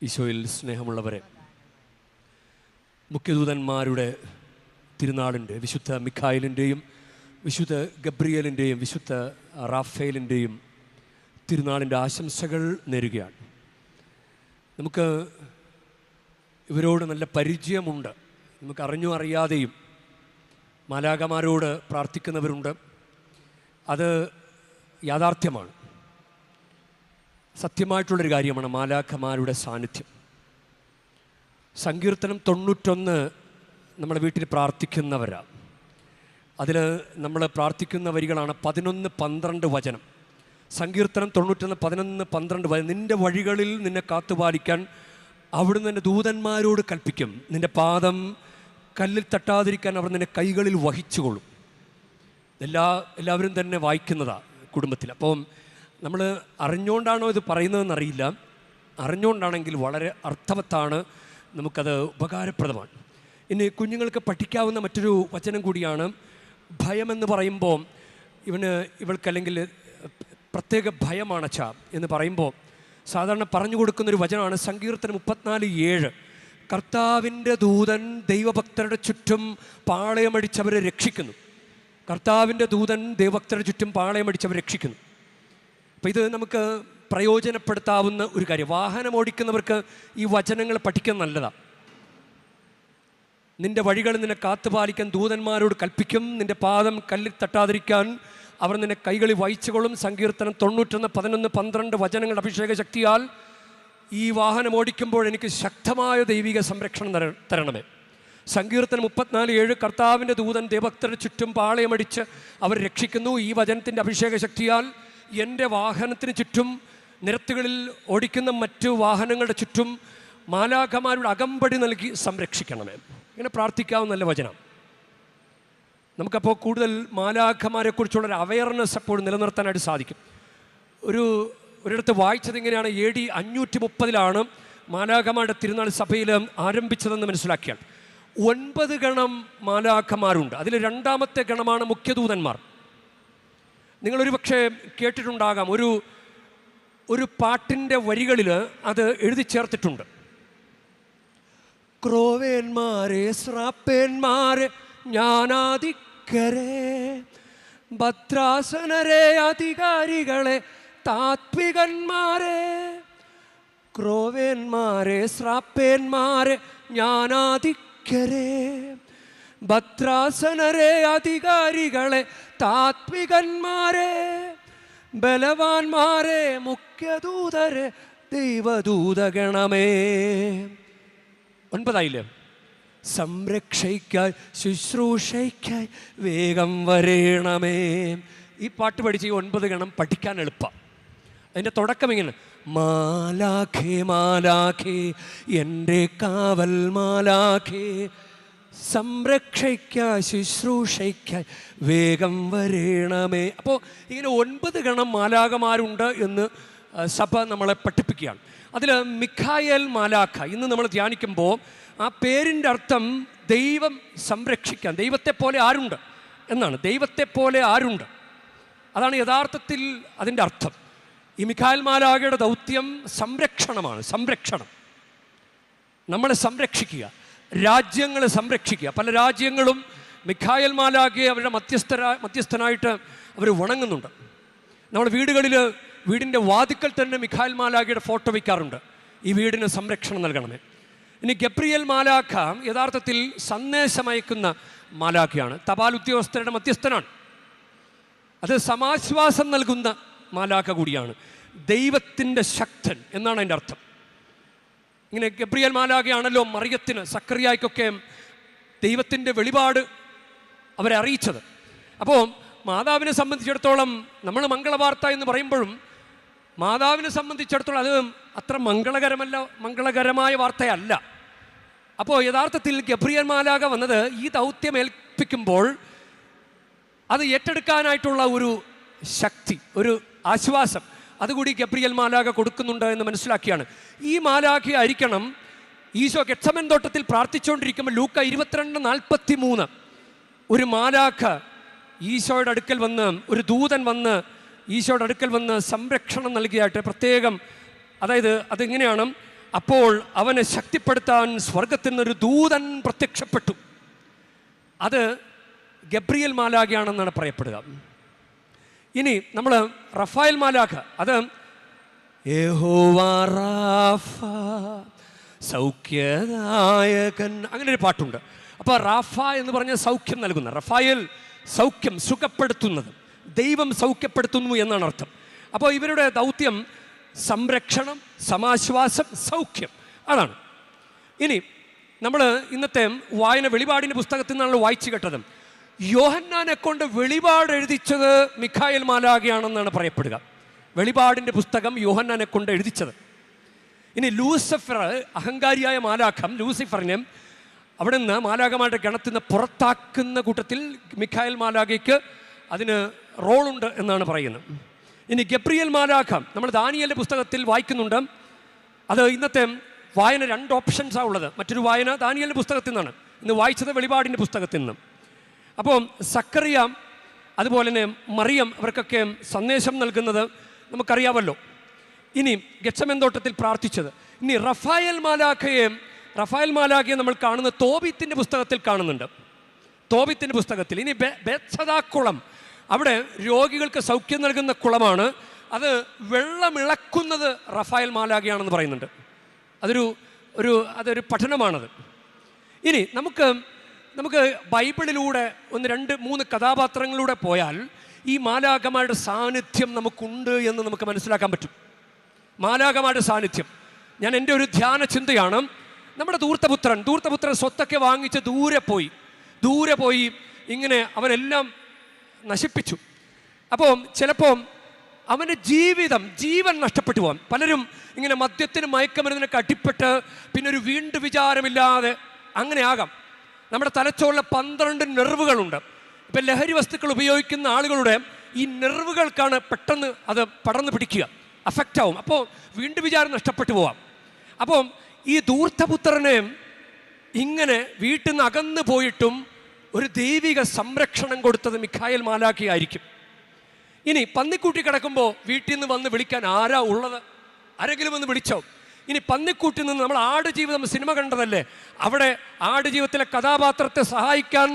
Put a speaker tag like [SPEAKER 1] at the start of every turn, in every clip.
[SPEAKER 1] ഈശോയിൽ സ്നേഹമുള്ളവരെ, മുഖ്യദൂതന്മാരുടെ തിരുനാളിൻ്റെ വിശുദ്ധ മിഖായേലിൻ്റെയും വിശുദ്ധ ഗബ്രിയേലിൻ്റെയും വിശുദ്ധ റാഫേലിൻ്റെയും തിരുനാളിൻ്റെ ആശംസകൾ നേരുകയാണ്. നമുക്ക് ഇവരോട് നല്ല പരിചയമുണ്ട്. നമുക്ക് അറിഞ്ഞോ അറിയാതെയും മാലാഖമാരോട് പ്രാർത്ഥിക്കുന്നവരുണ്ട്. അത് യാഥാർത്ഥ്യമാണ്, സത്യമായിട്ടുള്ളൊരു കാര്യമാണ് മാലാഖമാരുടെ സാന്നിധ്യം. സങ്കീർത്തനം 91 നമ്മുടെ വീട്ടിൽ പ്രാർത്ഥിക്കുന്നവരാണ്. അതിൽ നമ്മൾ പ്രാർത്ഥിക്കുന്ന വരികളാണ് 11-12 വചനം. സങ്കീർത്തനം 91 11-12 വചനം. നിൻ്റെ വഴികളിൽ നിന്നെ കാത്തുപാലിക്കാൻ അവിടുന്ന് നിൻ്റെ ദൂതന്മാരോട് കൽപ്പിക്കും, നിൻ്റെ പാദം കല്ലിൽ തട്ടാതിരിക്കാൻ അവർ നിന്നെ കൈകളിൽ വഹിച്ചുകൊള്ളും. എല്ലാവരും തന്നെ വായിക്കുന്നതാണ് കുടുംബത്തിൽ. അപ്പം നമ്മൾ അറിഞ്ഞുകൊണ്ടാണോ ഇത് പറയുന്നതെന്നറിയില്ല. അറിഞ്ഞുകൊണ്ടാണെങ്കിൽ വളരെ അർത്ഥവത്താണ്, നമുക്കത് ഉപകാരപ്രദമാണ്. ഇനി കുഞ്ഞുങ്ങൾക്ക് പഠിക്കാവുന്ന മറ്റൊരു വചനം കൂടിയാണ്. ഭയമെന്ന് പറയുമ്പോൾ ഇവൾക്കല്ലെങ്കിൽ പ്രത്യേക ഭയമാണച്ചാ എന്ന് പറയുമ്പോൾ സാധാരണ പറഞ്ഞു കൊടുക്കുന്നൊരു വചനമാണ് സങ്കീർത്തനം 34:7. കർത്താവിൻ്റെ ദൂതൻ ദൈവഭക്തരുടെ ചുറ്റും പാളയമടിച്ചവരെ രക്ഷിക്കുന്നു. കർത്താവിൻ്റെ ദൂതൻ ദൈവഭക്തരുടെ ചുറ്റും പാളയമടിച്ചവരെ രക്ഷിക്കുന്നു. അപ്പോൾ ഇത് നമുക്ക് പ്രയോജനപ്പെടുത്താവുന്ന ഒരു കാര്യം. വാഹനം ഓടിക്കുന്നവർക്ക് ഈ വചനങ്ങൾ പഠിക്കുന്നത് നല്ലതാണ്. നിൻ്റെ വഴികളിൽ നിന്നെ കാത്തുപാലിക്കാൻ ദൂതന്മാരോട് കൽപ്പിക്കും, നിൻ്റെ പാദം കല്ലിൽ തട്ടാതിരിക്കാൻ അവർ നിന്നെ കൈകളിൽ വഹിച്ചുകൊള്ളും. സങ്കീർത്തനം 91 11-12 വചനങ്ങളുടെ അഭിഷേക ശക്തിയാൽ ഈ വാഹനം ഓടിക്കുമ്പോൾ എനിക്ക് ശക്തമായ ദൈവിക സംരക്ഷണം തരണമേ. സങ്കീർത്തനം 34:7 കർത്താവിൻ്റെ ദൂതൻ ദൈവഭക്തരുടെ ചുറ്റും പാളയമടിച്ച് അവർ രക്ഷിക്കുന്നു. ഈ വചനത്തിൻ്റെ അഭിഷേക ശക്തിയാൽ എൻ്റെ വാഹനത്തിന് ചുറ്റും, നിരത്തുകളിൽ ഓടിക്കുന്ന മറ്റു വാഹനങ്ങളുടെ ചുറ്റും മാലാഖമാരുടെ അകമ്പടി നൽകി സംരക്ഷിക്കണമേ. ഇങ്ങനെ പ്രാർത്ഥിക്കാവുന്ന നല്ല വചനം. നമുക്കപ്പോൾ കൂടുതൽ മാലാഖമാരെക്കുറിച്ചുള്ളൊരു അവയർനെസ് എപ്പോഴും നിലനിർത്താനായിട്ട് സാധിക്കും. ഒരിടത്ത് വായിച്ചത് ഇങ്ങനെയാണ്, AD 530 മാലാഖമാരുടെ തിരുനാൾ സഭയിൽ ആരംഭിച്ചതെന്ന് മനസ്സിലാക്കിയാൽ 9 ഗണം മാലാഖമാരുണ്ട്. അതിൽ രണ്ടാമത്തെ ഗണമാണ് മുഖ്യദൂതന്മാർ. നിങ്ങളൊരു പക്ഷേ കേട്ടിട്ടുണ്ടാകാം, ഒരു പാട്ടിൻ്റെ വരികളിൽ അത് എഴുതി ചേർത്തിട്ടുണ്ട്. ക്രോവേന്മാരെ സ്രാപ്പേന്മാരെ ജ്ഞാനാധികരെ, ഭദ്രാസനരെ അധികാരികളെ താത്വികന്മാരെ. ക്രോവേന്മാരെ സ്രാപ്പേന്മാരെ ജ്ഞാനാധികരെ, ഭദ്രാസനരെ അധികാരികളെ താത്വികന്മാരെ, ബലവാന്മാരെ മുഖ്യദൂതരെ ദൈവദൂതഗണമേ. 9 സംരക്ഷയ്ക്കായി ശുശ്രൂഷയ്ക്കായി വേഗം വരേണമേ. ഈ പാട്ട് പഠിച്ച് ഈ 9 ഗണം പഠിക്കാൻ എളുപ്പം. അതിൻ്റെ തുടക്കം ഇങ്ങനെ, മാലാഖേ മാലാഖേ എൻ്റെ കാവൽ മാലാഖേ, സംരക്ഷയ്ക്കായി ശുശ്രൂഷയ്ക്കായി വേഗം വരേണമേ. അപ്പോൾ ഇങ്ങനെ 9 ഗണം മാലാഖമാരുണ്ട് എന്ന് സഭ നമ്മളെ പഠിപ്പിക്കുകയാണ്. അതിൽ മിഖായേൽ മാലാഖ ഇന്ന് നമ്മൾ ധ്യാനിക്കുമ്പോൾ ആ പേരിൻ്റെ അർത്ഥം ദൈവം സംരക്ഷിക്കാൻ, ദൈവത്തെ പോലെ ആരുണ്ട് എന്നാണ്. ദൈവത്തെ പോലെ ആരുണ്ട്, അതാണ് യഥാർത്ഥത്തിൽ അതിൻ്റെ അർത്ഥം. ഈ മിഖായേൽ മാലാഖയുടെ ദൗത്യം സംരക്ഷണമാണ്. സംരക്ഷണം, നമ്മളെ സംരക്ഷിക്കുക, രാജ്യങ്ങളെ സംരക്ഷിക്കുക. പല രാജ്യങ്ങളും മിഖായേൽ മാലാഖയെ അവരുടെ മധ്യസ്ഥനായിട്ട് അവർ വണങ്ങുന്നുണ്ട്. നമ്മുടെ വീടിൻ്റെ വാതിക്കൽ തന്നെ മിഖായേൽ മാലാഖയുടെ ഫോട്ടോ വയ്ക്കാറുണ്ട്. ഈ വീടിന് സംരക്ഷണം നൽകണമേ. ഇനി ഗബ്രിയേൽ മാലാഖ യഥാർത്ഥത്തിൽ സന്ദേശമയക്കുന്ന മാലാഖയാണ്. തപാൽ ഉദ്യോഗസ്ഥരുടെ മധ്യസ്ഥനാണ്. അത് സമാശ്വാസം നൽകുന്ന മാലാഖ കൂടിയാണ്. ദൈവത്തിൻ്റെ ശക്തൻ എന്നാണ് അതിൻ്റെ അർത്ഥം. ഇങ്ങനെ ഗബ്രിയേൽ മാലാഖയാണല്ലോ മറിയത്തിന്, സക്കറിയായ്ക്കൊക്കെ ദൈവത്തിൻ്റെ വെളിപാട് അവരെ അറിയിച്ചത്. അപ്പോൾ മാതാവിനെ സംബന്ധിച്ചിടത്തോളം നമ്മൾ മംഗളവാർത്ത എന്ന് പറയുമ്പോഴും മാതാവിനെ സംബന്ധിച്ചിടത്തോളം അത് അത്ര മംഗളകരമായ വാർത്തയല്ല. അപ്പോൾ യഥാർത്ഥത്തിൽ ഗബ്രിയേൽ മാലാഖ വന്നത് ഈ ദൗത്യം ഏൽപ്പിക്കുമ്പോൾ അത് ഏറ്റെടുക്കാനായിട്ടുള്ള ഒരു ശക്തി, ഒരു ആശ്വാസം അതുകൂടി ഗബ്രിയേൽ മാലാഖ കൊടുക്കുന്നുണ്ട് എന്ന് മനസ്സിലാക്കിയാണ്. ഈ മാലാഖ ആയിരിക്കണം ഈശോ ഗെത്സമൻ തോട്ടത്തിൽ പ്രാർത്ഥിച്ചുകൊണ്ടിരിക്കുമ്പോൾ ലൂക്ക 22:43 ഒരു മാലാഖ ഈശോയുടെ അടുക്കൽ വന്ന്, ഒരു ദൂതൻ വന്ന് ഈശോയുടെ അടുക്കൽ വന്ന് സംരക്ഷണം നൽകിയായിട്ട് പ്രത്യേകം. അതായത് അതെങ്ങനെയാണ്, അപ്പോൾ അവനെ ശക്തിപ്പെടുത്താൻ സ്വർഗത്തിൽ നിന്നൊരു ദൂതൻ പ്രത്യക്ഷപ്പെട്ടു. അത് ഗബ്രിയേൽ മാലാഖയാണെന്നാണ് പറയപ്പെടുക. ഇനി നമ്മൾ റഫായേൽ മാലാഖ, അത് യഹോവ റാഫ സൗഖ്യദായകൻ, അങ്ങനെ ഒരു പാട്ടുണ്ട്. അപ്പോൾ റാഫ എന്ന് പറഞ്ഞ സൗഖ്യം നൽകുന്ന, റഫായേൽ സൗഖ്യം, സുഖപ്പെടുത്തുന്നത്, ദൈവം സൗഖ്യപ്പെടുത്തുന്നു എന്നാണ് അർത്ഥം. അപ്പോൾ ഇവരുടെ ദൗത്യം സംരക്ഷണം, സമാശ്വാസം, സൗഖ്യം, അതാണ്. ഇനി നമ്മൾ ഇന്നത്തെ വായന വെളിപാടിൻ്റെ പുസ്തകത്തിൽ നിന്നാണ് വായിച്ചു കേട്ടത്. യോഹന്നാനെ കൊണ്ട് വെളിപാട് എഴുതിച്ചത് മിഖായേൽ മാലാഖയാണെന്നാണ് പറയപ്പെടുക. വെളിപാടിൻ്റെ പുസ്തകം യോഹന്നാനെ കൊണ്ട് എഴുതിച്ചത്. ഇനി ലൂസിഫർ, അഹങ്കാരിയായ മാലാഖം, ലൂസിഫറിനെ അവിടെ നിന്ന് മാലാഖമാരുടെ ഗണത്തിൽ നിന്ന് പുറത്താക്കുന്ന കൂട്ടത്തിൽ മിഖായേൽ മാലാഖയ്ക്ക് അതിന് റോളുണ്ട് എന്നാണ് പറയുന്നത്. ഇനി ഗബ്രിയേൽ മാലാഖ നമ്മൾ ദാനിയേലിൻ്റെ പുസ്തകത്തിൽ വായിക്കുന്നുണ്ട്. അത് ഇന്നത്തെ വായന 2 ഓപ്ഷൻസാണ് ഉള്ളത്. മറ്റൊരു വായന ദാനിയേലിൻ്റെ പുസ്തകത്തിൽ നിന്നാണ്, ഇന്ന് വായിച്ചത് വെളിപാടിൻ്റെ പുസ്തകത്തിൽ നിന്നും. അപ്പോൾ സക്കറിയ അതുപോലെ തന്നെ മറിയം അവർക്കൊക്കെ സന്ദേശം നൽകുന്നത് നമുക്കറിയാമല്ലോ. ഇനി ഗെത്സമേൻ തോട്ടത്തിൽ പ്രാർത്ഥിച്ചത്. ഇനി റഫായേൽ മാലാഖയെ നമ്മൾ കാണുന്ന തോബീത്തിൻ്റെ പുസ്തകത്തിൽ കാണുന്നുണ്ട്. തോബീത്തിൻ്റെ പുസ്തകത്തിൽ. ഇനി ബേത്സദാ കുളം, അവിടെ രോഗികൾക്ക് സൗഖ്യം നൽകുന്ന കുളമാണ്. അത് വെള്ളമിളക്കുന്നത് റഫായേൽ മാലാഖയാണെന്ന് പറയുന്നുണ്ട്. അതൊരു പഠനമാണത്. ഇനി നമുക്ക് ബൈബിളിലൂടെ 1, 2, 3 കഥാപാത്രങ്ങളിലൂടെ പോയാൽ ഈ മാലാഖമാരുടെ സാന്നിധ്യം നമുക്കുണ്ട് എന്ന് നമുക്ക് മനസ്സിലാക്കാൻ പറ്റും. മാലാഖമാരുടെ സാന്നിധ്യം, ഞാൻ എൻ്റെ ഒരു ധ്യാന ചിന്തയാണ്. നമ്മുടെ ധൂർത്തപുത്രൻ സ്വത്തൊക്കെ വാങ്ങിച്ച് ദൂരെ പോയി ഇങ്ങനെ അവനെല്ലാം നശിപ്പിച്ചു. അപ്പോൾ ചിലപ്പോൾ അവൻ്റെ ജീവൻ നഷ്ടപ്പെട്ടു പോകാം. പലരും ഇങ്ങനെ മദ്യത്തിന്, മയക്കുമരുന്നിനൊക്കെ അടിപ്പെട്ട് പിന്നെ ഒരു വീണ്ടും വിചാരമില്ലാതെ അങ്ങനെ ആകാം. നമ്മുടെ തലച്ചോറിലെ 12 നെർവുകളുണ്ട്. ഇപ്പം ലഹരി വസ്തുക്കൾ ഉപയോഗിക്കുന്ന ആളുകളുടെ ഈ നെർവുകൾക്കാണ് പെട്ടെന്ന് അത് പടർന്നു പിടിക്കുക, അഫക്റ്റ് ആവും. അപ്പോൾ വീണ്ടും വിചാരം നഷ്ടപ്പെട്ടു പോവാം. അപ്പോൾ ഈ ധൂർത്തപുത്രനെ ഇങ്ങനെ വീട്ടിൽ നിന്ന് അകന്നു പോയിട്ടും ഒരു ദൈവിക സംരക്ഷണം കൊടുത്തത് മിഖായേൽ മാലാഖയായിരിക്കും. ഇനി പന്നിക്കൂട്ടി കിടക്കുമ്പോൾ വീട്ടിൽ നിന്ന് വന്ന് വിളിക്കാൻ ആരാ ഉള്ളത്? ആരെങ്കിലും വന്ന് വിളിച്ചോ? ഇനി പന്നിക്കൂട്ടിൽ നിന്ന് നമ്മൾ ആടുജീവിതം സിനിമ കണ്ടതല്ലേ, അവിടെ ആടുജീവിതത്തിലെ കഥാപാത്രത്തെ സഹായിക്കാൻ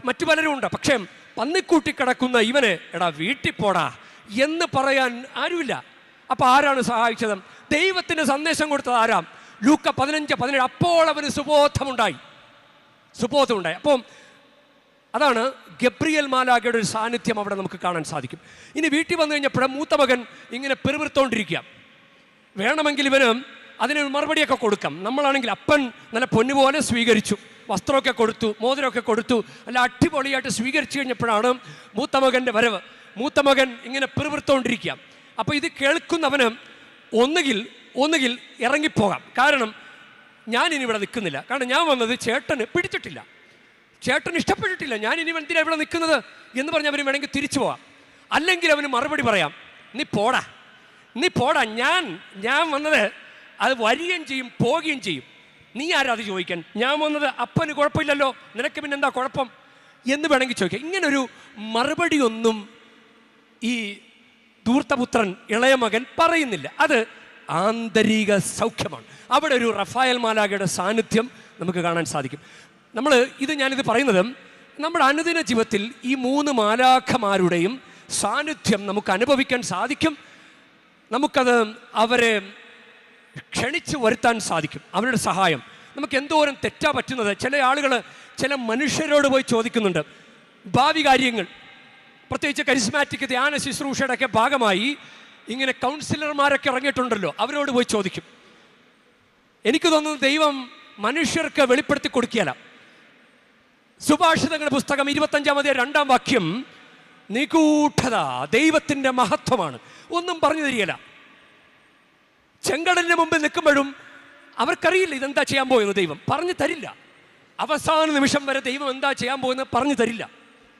[SPEAKER 1] മറ്റു പലരും ഉണ്ട്. പക്ഷേ പന്നിക്കൂട്ടി കിടക്കുന്ന ഇവനെ എടാ വീട്ടിൽ പോടാ എന്ന് പറയാൻ ആരുമില്ല. അപ്പോൾ ആരാണ് സഹായിച്ചത്? ദൈവത്തിന് സന്ദേശം കൊടുത്തത് ആരാ? ലൂക്ക 15:17. അപ്പോൾ അവന് സുബോധമുണ്ടായി. അപ്പോൾ അതാണ് ഗബ്രിയേൽ മാലാഖയുടെ ഒരു സാന്നിധ്യം അവിടെ നമുക്ക് കാണാൻ സാധിക്കും. ഇനി വീട്ടിൽ വന്നു കഴിഞ്ഞപ്പോൾ മൂത്ത മകൻ ഇങ്ങനെ പെരുവിർത്തോണ്ടിരിക്കുക. വേണമെങ്കിൽ ഇവന് അതിന് മറുപടിയൊക്കെ കൊടുക്കാം. നമ്മളാണെങ്കിൽ അപ്പൻ നല്ല പൊന്നുപോലെ സ്വീകരിച്ചു, വസ്ത്രമൊക്കെ കൊടുത്തു, മോതിരമൊക്കെ കൊടുത്തു, അല്ല അടിപൊളിയായിട്ട് സ്വീകരിച്ചു കഴിഞ്ഞപ്പോഴാണ് മൂത്ത മകൻ്റെ വരവ്. മൂത്ത മകൻ ഇങ്ങനെ പെരുവിർത്തോണ്ടിരിക്കുക. അപ്പോൾ ഇത് കേൾക്കുന്നവന് ഒന്നുകിൽ ഇറങ്ങിപ്പോകാം. കാരണം ഞാനിനി ഇവിടെ നിൽക്കുന്നില്ല, കാരണം ഞാൻ വന്നത് ചേട്ടന് പിടിച്ചിട്ടില്ല, ചേട്ടന് ഇഷ്ടപ്പെട്ടിട്ടില്ല, ഞാൻ ഇനി എന്തിനാണ് ഇവിടെ നിൽക്കുന്നത് എന്ന് പറഞ്ഞ് അവന് വേണമെങ്കിൽ തിരിച്ചു പോവാം. അല്ലെങ്കിൽ അവന് മറുപടി പറയാം, നീ പോടാ, ഞാൻ വന്നത് അത് വരികയും ചെയ്യും പോവുകയും ചെയ്യും, നീ ആരാ അത് ചോദിക്കാൻ? ഞാൻ വന്നത് അപ്പന് കുഴപ്പമില്ലല്ലോ, നിനക്ക് പിന്നെ എന്താ കുഴപ്പം എന്ന് വേണമെങ്കിൽ ചോദിക്കാം. ഇങ്ങനൊരു മറുപടി ഒന്നും ഈ ധൂർത്തപുത്രൻ ഇളയ മകൻ പറയുന്നില്ല. അത് ആന്തരിക സൗഖ്യമാണ്. അവിടെ ഒരു റഫായേൽ മാലാഖയുടെ സാന്നിധ്യം നമുക്ക് കാണാൻ സാധിക്കും. ഞാനിത് പറയുന്നത് നമ്മുടെ അനുദിന ജീവിതത്തിൽ ഈ 3 മാലാഖമാരുടെയും സാന്നിധ്യം നമുക്ക് അനുഭവിക്കാൻ സാധിക്കും. നമുക്കത് അവരെ ക്ഷണിച്ച് വരുത്താൻ സാധിക്കും. അവരുടെ സഹായം നമുക്ക് എന്തോരം തെറ്റാ പറ്റുന്നത്. ചില ആളുകൾ ചില മനുഷ്യരോട് പോയി ചോദിക്കുന്നുണ്ട് ഭാവി കാര്യങ്ങൾ. പ്രത്യേകിച്ച് കരിസ്മാറ്റിക് ധ്യാന ശുശ്രൂഷയുടെ ഒക്കെ ഭാഗമായി ഇങ്ങനെ കൗൺസിലർമാരൊക്കെ ഇറങ്ങിയിട്ടുണ്ടല്ലോ, അവരോട് പോയി ചോദിക്കും. എനിക്ക് തോന്നുന്നത് ദൈവം മനുഷ്യർക്ക് വെളിപ്പെടുത്തി കൊടുക്കുകയല്ല. സുഭാഷിതങ്ങളുടെ പുസ്തകം 25-ാം വാക്യം, നിഗൂഢത ദൈവത്തിൻ്റെ മഹത്വമാണ്, ഒന്നും പറഞ്ഞു തരികയില്ല. ചെങ്കടലിന് മുമ്പിൽ നിൽക്കുമ്പോഴും അവർക്കറിയില്ല ഇതെന്താ ചെയ്യാൻ പോകുന്നത്, ദൈവം പറഞ്ഞു തരില്ല. അവസാന നിമിഷം വരെ ദൈവം എന്താ ചെയ്യാൻ പോകുന്നത് പറഞ്ഞു തരില്ല.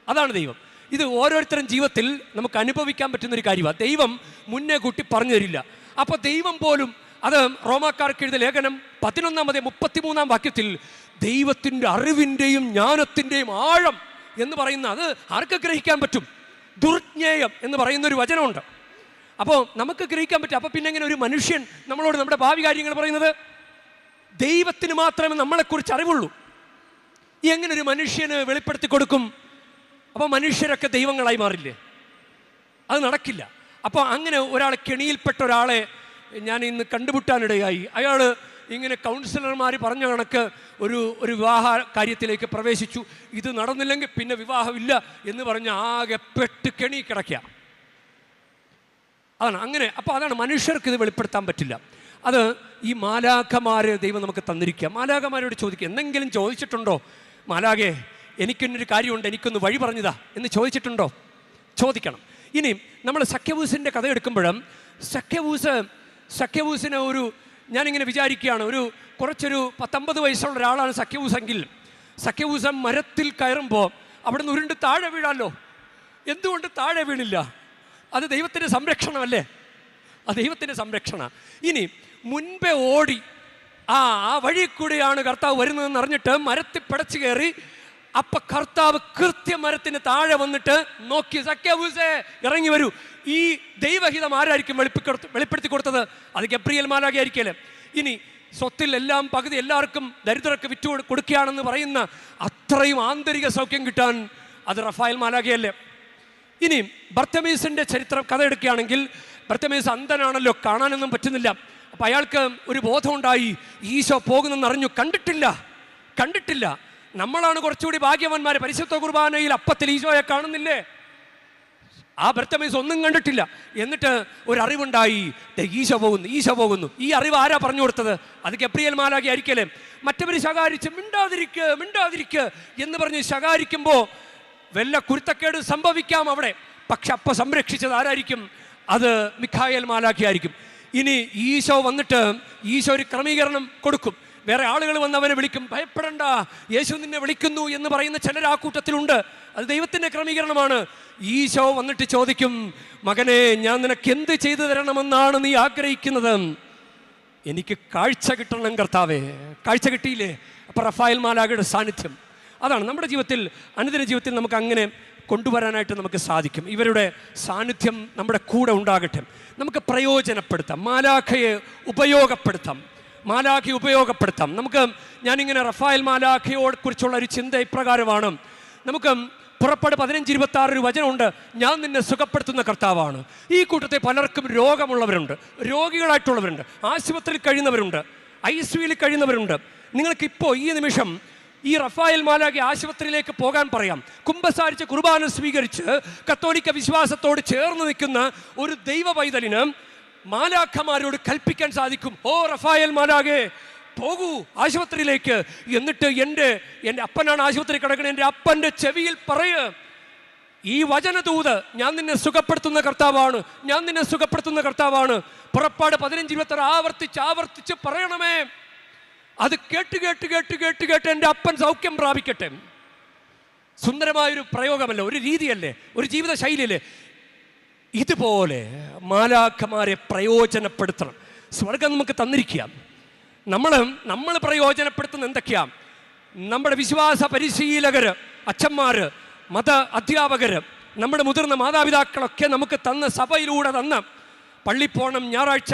[SPEAKER 1] അതാണ് ദൈവം. ഇത് ഓരോരുത്തരും ജീവിതത്തിൽ നമുക്ക് അനുഭവിക്കാൻ പറ്റുന്നൊരു കാര്യമാണ്. ദൈവം മുന്നേ കൂട്ടി പറഞ്ഞു തരില്ല. അപ്പോൾ ദൈവം പോലും, അത് റോമാക്കാർക്ക് എഴുതിയ ലേഖനം 11-33 വാക്യത്തിൽ ദൈവത്തിൻ്റെ അറിവിൻ്റെയും ജ്ഞാനത്തിൻ്റെയും ആഴം എന്ന് പറയുന്ന, അത് ആർക്ക് ഗ്രഹിക്കാൻ പറ്റും? ദുർജ്ഞേയം എന്ന് പറയുന്നൊരു വചനമുണ്ട്. അപ്പോൾ നമുക്ക് ഗ്രഹിക്കാൻ പറ്റും. അപ്പോൾ പിന്നെ എങ്ങനെ ഒരു മനുഷ്യൻ നമ്മളോട് നമ്മുടെ ഭാവി കാര്യങ്ങൾ പറയുന്നത്? ദൈവത്തിന് മാത്രമേ നമ്മളെക്കുറിച്ച് അറിവുള്ളൂ. എങ്ങനെ ഒരു മനുഷ്യന് വെളിപ്പെടുത്തി കൊടുക്കും? അപ്പോൾ മനുഷ്യരൊക്കെ ദൈവങ്ങളായി മാറില്ലേ? അത് നടക്കില്ല. അപ്പോൾ അങ്ങനെ ഒരാളെ, കെണിയിൽപ്പെട്ട ഒരാളെ ഞാൻ ഇന്ന് കണ്ടുമുട്ടാനിടയായി. അയാൾ ഇങ്ങനെ കൗൺസിലർമാർ പറഞ്ഞ കണക്ക് ഒരു വിവാഹ കാര്യത്തിലേക്ക് പ്രവേശിച്ചു. ഇത് നടന്നില്ലെങ്കിൽ പിന്നെ വിവാഹമില്ല എന്ന് പറഞ്ഞ് ആകെ പെട്ട് കെണി കിടക്കുക. അതാണ് അങ്ങനെ. അപ്പോൾ അതാണ്, മനുഷ്യർക്ക് ഇത് വെളിപ്പെടുത്താൻ പറ്റില്ല. അത് ഈ മാലാഖമാരെ ദൈവം നമുക്ക് തന്നിരിക്കുക. മാലാഖമാരോട് ചോദിക്കുക, എന്തെങ്കിലും ചോദിച്ചിട്ടുണ്ടോ? മാലാഖേ, എനിക്കൊന്നൊരു കാര്യമുണ്ട്, എനിക്കൊന്ന് വഴി പറഞ്ഞതാ എന്ന് ചോദിച്ചിട്ടുണ്ടോ? ചോദിക്കണം. ഇനി നമ്മൾ സഖ്യവൂസിൻ്റെ കഥ എടുക്കുമ്പോഴും സഖ്യവൂസിന് ഞാനിങ്ങനെ വിചാരിക്കുകയാണ്, കുറച്ചൊരു 19 വയസ്സുള്ള ഒരാളാണ് സഖ്യവൂസെങ്കിൽ, സഖ്യവൂസം മരത്തിൽ കയറുമ്പോൾ അവിടെ നിന്ന് ഉരുണ്ട് താഴെ വീഴാമല്ലോ. എന്തുകൊണ്ട് താഴെ വീണില്ല? അത് ദൈവത്തിൻ്റെ സംരക്ഷണമല്ലേ? ആ ദൈവത്തിൻ്റെ സംരക്ഷണ. ഇനി മുൻപേ ഓടി ആ വഴി കൂടെയാണ് കർത്താവ് വരുന്നതെന്ന് അറിഞ്ഞിട്ട് മരത്തിൽ പിടച്ചു കയറി. അപ്പൊ കർത്താവ് കൃത്യം മരത്തിന് താഴെ വന്നിട്ട് നോക്കി, സഖ്യവൂസേ ഇറങ്ങി വരൂ. ഈ ദൈവഹിതം ആരായിരിക്കും വെളിപ്പെടുത്തി കൊടുത്തത്? അത് ഗബ്രിയേൽ മാലാഖ ആയിരിക്കല്ലേ. ഇനി സ്വത്തിൽ എല്ലാം പകുതി എല്ലാവർക്കും ദരിദ്രർക്ക് വിറ്റു കൊടുക്കുകയാണെന്ന് പറയുന്ന അത്രയും ആന്തരിക സൗഖ്യം കിട്ടാൻ അത് റഫായേൽ മാലാഖയല്ലേ. ഇനി ബർത്തമീസിൻ്റെ കഥ എടുക്കുകയാണെങ്കിൽ, ബർത്തമീസ് അന്ധനാണല്ലോ, കാണാനൊന്നും പറ്റുന്നില്ല. അപ്പം അയാൾക്ക് ഒരു ബോധമുണ്ടായി, ഈശോ പോകുന്നെന്ന് അറിഞ്ഞു. കണ്ടിട്ടില്ല. നമ്മളാണ് കുറച്ചുകൂടി ഭാഗ്യവാന്മാർ. പരിശുദ്ധ കുർബാനയിൽ അപ്പത്തിൽ ഈശോയെ കാണുന്നില്ലേ? ആ ബർത്തമീസ് ഒന്നും കണ്ടിട്ടില്ല. എന്നിട്ട് ഒരറിവുണ്ടായി, ഈശോ പോകുന്നു. ഈ അറിവ് ആരാ പറഞ്ഞു കൊടുത്തത്? അത് ഗബ്രിയേൽ മാലാഖ ആയിരിക്കല്ലേ. മറ്റവർ ശകാരിച്ച് മിണ്ടാതിരിക്ക് എന്ന് പറഞ്ഞ് ശകാരിക്കുമ്പോൾ വല്ല കുരുത്തക്കേട് സംഭവിക്കാം അവിടെ. പക്ഷെ അപ്പം സംരക്ഷിച്ചത് ആരായിരിക്കും? അത് മിഖായേൽ മാലാഖ ആയിരിക്കും. ഇനി ഈശോ വന്നിട്ട് ഈശോ ഒരു ക്രമീകരണം കൊടുക്കും. വേറെ ആളുകൾ വന്ന് അവനെ വിളിക്കും, ഭയപ്പെടണ്ട, യേശു നിന്നെ വിളിക്കുന്നു എന്ന് പറയുന്ന ചിലർ ആ കൂട്ടത്തിലുണ്ട്. അത് ദൈവത്തിൻ്റെ ക്രമീകരണമാണ്. ഈശോ വന്നിട്ട് ചോദിക്കും, മകനെ, ഞാൻ നിനക്ക് എന്ത് ചെയ്തു തരണമെന്നാണ് നീ ആഗ്രഹിക്കുന്നത്? എനിക്ക് കാഴ്ച കിട്ടണം കർത്താവേ. കാഴ്ച കിട്ടിയില്ലേ? അപ്പം റഫായേൽ മാലാഖയുടെ സാന്നിധ്യം അതാണ് നമ്മുടെ ജീവിതത്തിൽ, അനുദിന ജീവിതത്തിൽ നമുക്ക് അങ്ങനെ കൊണ്ടുവരാനായിട്ട് നമുക്ക് സാധിക്കും. ഇവരുടെ സാന്നിധ്യം നമ്മുടെ കൂടെ ഉണ്ടാകട്ടെ. നമുക്ക് പ്രയോജനപ്പെടുത്താം, മാലാഖയെ ഉപയോഗപ്പെടുത്താം. ഞാനിങ്ങനെ റഫായേൽ മാലാഖയോട് കുറിച്ചുള്ള ഒരു ചിന്ത ഇപ്രകാരമാണ്. നമുക്ക് പുറപ്പാട് 15:26 ഒരു വചനമുണ്ട്, ഞാൻ നിന്നെ സുഖപ്പെടുത്തുന്ന കർത്താവാണ്. ഈ കൂട്ടത്തിൽ പലർക്കും രോഗമുള്ളവരുണ്ട്, രോഗികളായിട്ടുള്ളവരുണ്ട്, ആശുപത്രിയിൽ കഴിയുന്നവരുണ്ട്, ICUയിൽ കഴിയുന്നവരുണ്ട്. നിങ്ങൾക്കിപ്പോൾ ഈ നിമിഷം ഈ റഫായേൽ മാലാഖ ആശുപത്രിയിലേക്ക് പോകാൻ പറയാം. കുമ്പസാരിച്ച് കുർബാന സ്വീകരിച്ച് കത്തോലിക്ക വിശ്വാസത്തോട് ചേർന്ന് നിൽക്കുന്ന ഒരു ദൈവ പൈതലിന് മാലാഖമാരോട് കൽപ്പിക്കാൻ സാധിക്കും, ഓ റഫായേൽ മാലാഖേ, പോകൂ ആശുപത്രിയിലേക്ക്. എന്നിട്ട് എൻ്റെ അപ്പനാണ് ആശുപത്രി കിടക്കുന്നത്, എൻ്റെ അപ്പൻ്റെ ചെവിയിൽ പറയ്, ഈ വചനദൂത്, ഞാൻ നിന്നെ സുഖപ്പെടുത്തുന്ന കർത്താവാണ്. പുറപ്പാട് 15:26 ആവർത്തിച്ച് പറയണമേ. അത് കേട്ട് എൻ്റെ അപ്പൻ സൗഖ്യം പ്രാപിക്കട്ടെ. സുന്ദരമായൊരു പ്രയോഗമല്ലേ, ഒരു രീതിയല്ലേ, ഒരു ജീവിത ശൈലിയല്ലേ. ഇതുപോലെ മാലാഖമാരെ പ്രയോജനപ്പെടുത്തണം. സ്വർഗം നമുക്ക് തന്നിരിക്കുക. നമ്മൾ പ്രയോജനപ്പെടുത്തുന്ന എന്തൊക്കെയാ? നമ്മുടെ വിശ്വാസ പരിശീലകർ, അച്ഛന്മാർ, മത അധ്യാപകർ, നമ്മുടെ മുതിർന്ന മാതാപിതാക്കളൊക്കെ നമുക്ക് തന്ന, സഭയിലൂടെ തന്ന, പള്ളിപ്പോണം, ഞായറാഴ്ച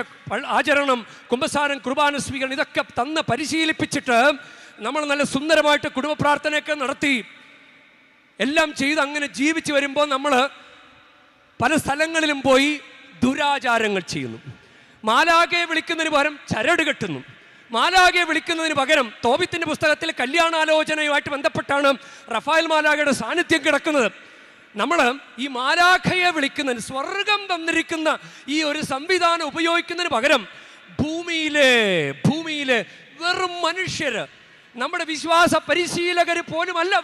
[SPEAKER 1] ആചരണം, കുമ്പസാരം, കുർബാന സ്വീകരണം, ഇതൊക്കെ തന്ന് പരിശീലിപ്പിച്ചിട്ട് നമ്മൾ നല്ല സുന്ദരമായിട്ട് കുടുംബ പ്രാർത്ഥനയൊക്കെ നടത്തി എല്ലാം ചെയ്ത് അങ്ങനെ ജീവിച്ച് വരുമ്പോൾ നമ്മൾ പല സ്ഥലങ്ങളിലും പോയി ദുരാചാരങ്ങൾ ചെയ്യുന്നു. മാലാഖയെ വിളിക്കുന്നതിന് പകരം ചരട് കെട്ടുന്നു. മാലാഖയെ വിളിക്കുന്നതിന് പകരം തോബിത്തിൻ്റെ പുസ്തകത്തിൽ കല്യാണാലോചനയുമായിട്ട് ബന്ധപ്പെട്ടാണ് റഫായേൽ മാലാഖയുടെ സാന്നിധ്യം കിടക്കുന്നത്. നമ്മൾ ഈ മാലാഖയെ വിളിക്കുന്നതിന്, സ്വർഗം തന്നിരിക്കുന്ന ഈ ഒരു സംവിധാനം ഉപയോഗിക്കുന്നതിന് പകരം ഭൂമിയിലെ വെറും മനുഷ്യർ, നമ്മുടെ വിശ്വാസ പരിശീലകർ പോലുമല്ല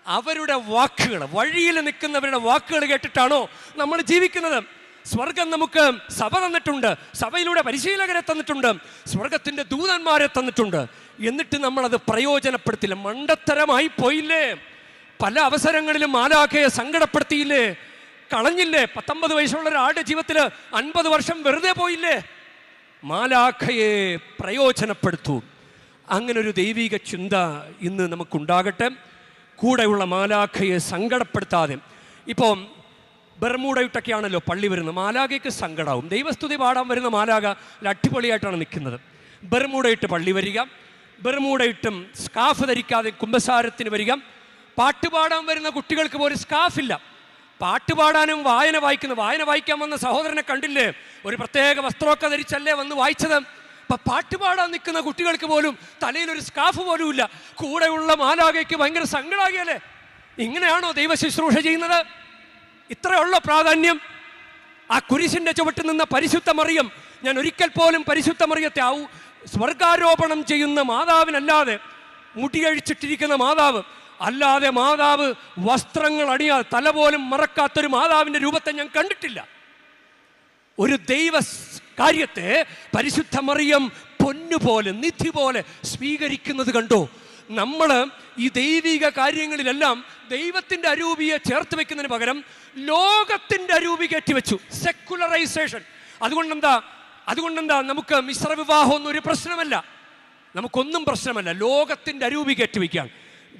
[SPEAKER 1] അവരുടെ വാക്കുകൾ, വഴിയിൽ നിൽക്കുന്നവരുടെ വാക്കുകൾ കേട്ടിട്ടാണോ നമ്മൾ ജീവിക്കുന്നത്? സ്വർഗം നമുക്ക് സഭ തന്നിട്ടുണ്ട്, സഭയിലൂടെ പരിശീലകരെ തന്നിട്ടുണ്ട്, സ്വർഗത്തിൻ്റെ ദൂതന്മാരെ തന്നിട്ടുണ്ട്. എന്നിട്ട് നമ്മളത് പ്രയോജനപ്പെടുത്തില്ല, മണ്ടത്തരമായി പോയില്ലേ? പല അവസരങ്ങളിലും മാലാഖയെ സങ്കടപ്പെടുത്തിയില്ലേ? കളഞ്ഞില്ലേ? 19 വയസ്സുള്ള ഒരാളുടെ ജീവിതത്തിൽ 50 വർഷം വെറുതെ പോയില്ലേ? മാലാഖയെ പ്രയോജനപ്പെടുത്തൂ. അങ്ങനൊരു ദൈവിക ചിന്ത ഇന്ന് നമുക്കുണ്ടാകട്ടെ. കൂടെയുള്ള മാലാഖയെ സങ്കടപ്പെടുത്താതെ. ഇപ്പോൾ ബർമൂടയിട്ടൊക്കെയാണല്ലോ പള്ളി വരുന്നത്. മാലാഖയ്ക്ക് സങ്കടവും. ദൈവസ്തുതി പാടാൻ വരുന്ന മാലാഖ അടിപൊളിയായിട്ടാണ് നിൽക്കുന്നത്. ബർമൂടയിട്ട് പള്ളി വരിക, ബർമൂടയിട്ടും സ്കാഫ് ധരിക്കാതെ കുമ്പസാരത്തിന് വരിക. പാട്ടുപാടാൻ വരുന്ന കുട്ടികൾക്ക് പോലും സ്കാഫില്ല. പാട്ടുപാടാനും വായന വായിക്കാൻ വന്ന സഹോദരനെ കണ്ടില്ലേ? ഒരു പ്രത്യേക വസ്ത്രമൊക്കെ ധരിച്ചല്ലേ വന്ന് വായിച്ചത്. അപ്പം പാട്ടുപാടാൻ നിൽക്കുന്ന കുട്ടികൾക്ക് പോലും തലയിലൊരു സ്കാഫ് പോലും ഇല്ല. കൂടെയുള്ള മാലാഖയ്ക്ക് ഭയങ്കര സങ്കടമാകിയല്ലേ? ഇങ്ങനെയാണോ ദൈവ ശുശ്രൂഷ ചെയ്യുന്നത്? ഇത്രയുള്ള പ്രാധാന്യം. ആ കുരിശിൻ്റെ ചുവട്ടിൽ നിന്ന പരിശുദ്ധ മറിയം, ഞാൻ ഒരിക്കൽ പോലും പരിശുദ്ധ മറിയത്തെ സ്വർഗാരോപണം ചെയ്യുന്ന മാതാവിനല്ലാതെ, മുടിയഴിച്ചിട്ടിരിക്കുന്ന മാതാവ് അല്ലാതെ, മാതാവ് വസ്ത്രങ്ങൾ അണിയാതെ തല പോലും മറക്കാത്തൊരു മാതാവിൻ്റെ രൂപത്തെ ഞാൻ കണ്ടിട്ടില്ല. ഒരു ദൈവ കാര്യത്തെ പരിശുദ്ധ മറിയം പൊന്നുപോലെ, നിധി പോലെ സ്വീകരിക്കുന്നത് കണ്ടോ? നമ്മൾ ഈ ദൈവിക കാര്യങ്ങളിലെല്ലാം ദൈവത്തിൻ്റെ അരൂപിയെ ചേർത്ത് വെക്കുന്നതിന് പകരം ലോകത്തിൻ്റെ അരൂപി കയറ്റിവെച്ചു. സെക്കുലറൈസേഷൻ. അതുകൊണ്ടെന്താ നമുക്ക് മിശ്രവിവാഹമൊന്നും ഒരു പ്രശ്നമല്ല, നമുക്കൊന്നും പ്രശ്നമല്ല. ലോകത്തിൻ്റെ അരൂപി കയറ്റിവെക്കാൻ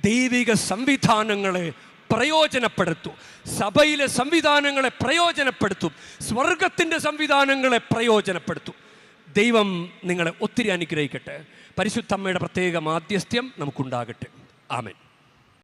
[SPEAKER 1] ദൈവിക സംവിധാനങ്ങളെ പ്രയോജനപ്പെടുത്തും. സഭയിലെ സംവിധാനങ്ങളെ പ്രയോജനപ്പെടുത്തും. സ്വർഗത്തിൻ്റെ സംവിധാനങ്ങളെ പ്രയോജനപ്പെടുത്തും. ദൈവം നിങ്ങളെ ഒത്തിരി അനുഗ്രഹിക്കട്ടെ. പരിശുദ്ധമ്മയുടെ പ്രത്യേക മാധ്യസ്ഥ്യം നമുക്കുണ്ടാകട്ടെ. ആമേൻ.